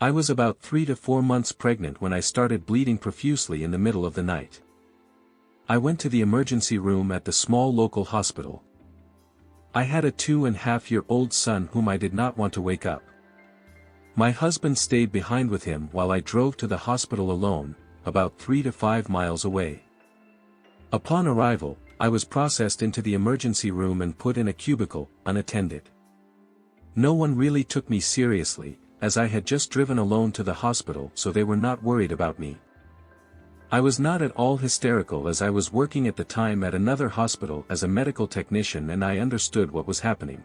I was about 3 to 4 months pregnant when I started bleeding profusely in the middle of the night. I went to the emergency room at the small local hospital. I had a 2.5-year-old son whom I did not want to wake up. My husband stayed behind with him while I drove to the hospital alone, about 3 to 5 miles away. Upon arrival, I was processed into the emergency room and put in a cubicle, unattended. No one really took me seriously, as I had just driven alone to the hospital, so they were not worried about me. I was not at all hysterical as I was working at the time at another hospital as a medical technician and I understood what was happening.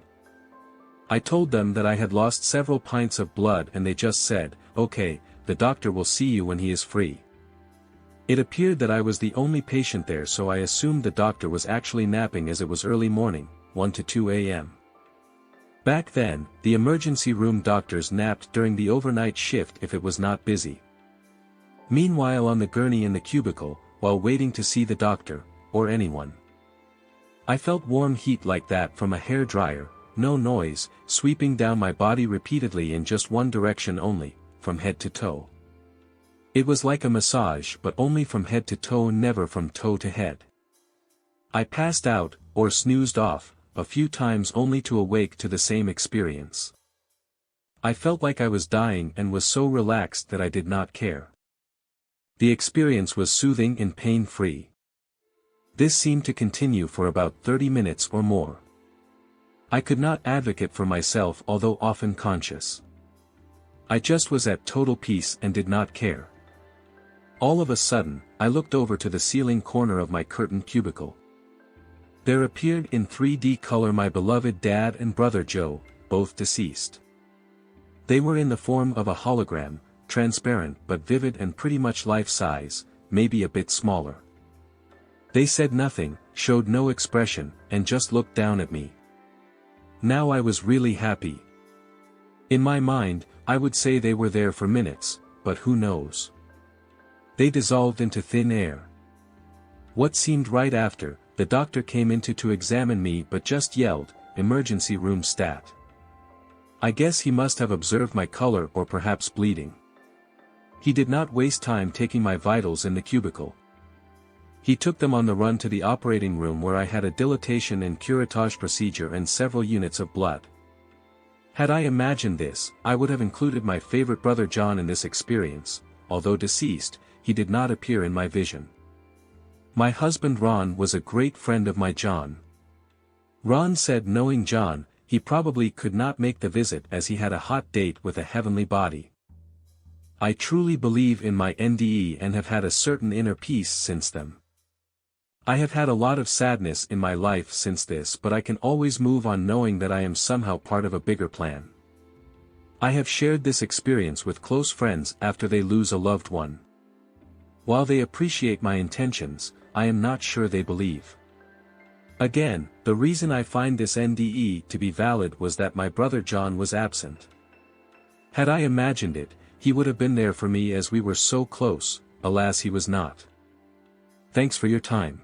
I told them that I had lost several pints of blood and they just said, "Okay, the doctor will see you when he is free." It appeared that I was the only patient there, so I assumed the doctor was actually napping as it was early morning, 1 to 2 a.m. Back then, the emergency room doctors napped during the overnight shift if it was not busy. Meanwhile, on the gurney in the cubicle, while waiting to see the doctor, or anyone, I felt warm heat like that from a hair dryer, no noise, sweeping down my body repeatedly in just one direction only, from head to toe. It was like a massage, but only from head to toe, never from toe to head. I passed out, or snoozed off, a few times only to awake to the same experience. I felt like I was dying and was so relaxed that I did not care. The experience was soothing and pain-free. This seemed to continue for about 30 minutes or more. I could not advocate for myself, although often conscious. I just was at total peace and did not care. All of a sudden, I looked over to the ceiling corner of my curtained cubicle. There appeared in 3D color my beloved dad and brother Joe, both deceased. They were in the form of a hologram, transparent but vivid and pretty much life-size, maybe a bit smaller. They said nothing, showed no expression, and just looked down at me. Now I was really happy. In my mind, I would say they were there for minutes, but who knows? They dissolved into thin air. What seemed right after, the doctor came in to examine me but just yelled, "Emergency room stat." I guess he must have observed my color or perhaps bleeding. He did not waste time taking my vitals in the cubicle. He took them on the run to the operating room where I had a dilatation and curettage procedure and several units of blood. Had I imagined this, I would have included my favorite brother John in this experience. Although deceased, he did not appear in my vision. My husband Ron was a great friend of my John. Ron said, knowing John, he probably could not make the visit as he had a hot date with a heavenly body. I truly believe in my NDE and have had a certain inner peace since then. I have had a lot of sadness in my life since this, but I can always move on knowing that I am somehow part of a bigger plan. I have shared this experience with close friends after they lose a loved one. While they appreciate my intentions, I am not sure they believe. Again, the reason I find this NDE to be valid was that my brother John was absent. Had I imagined it, he would have been there for me as we were so close. Alas, he was not. Thanks for your time.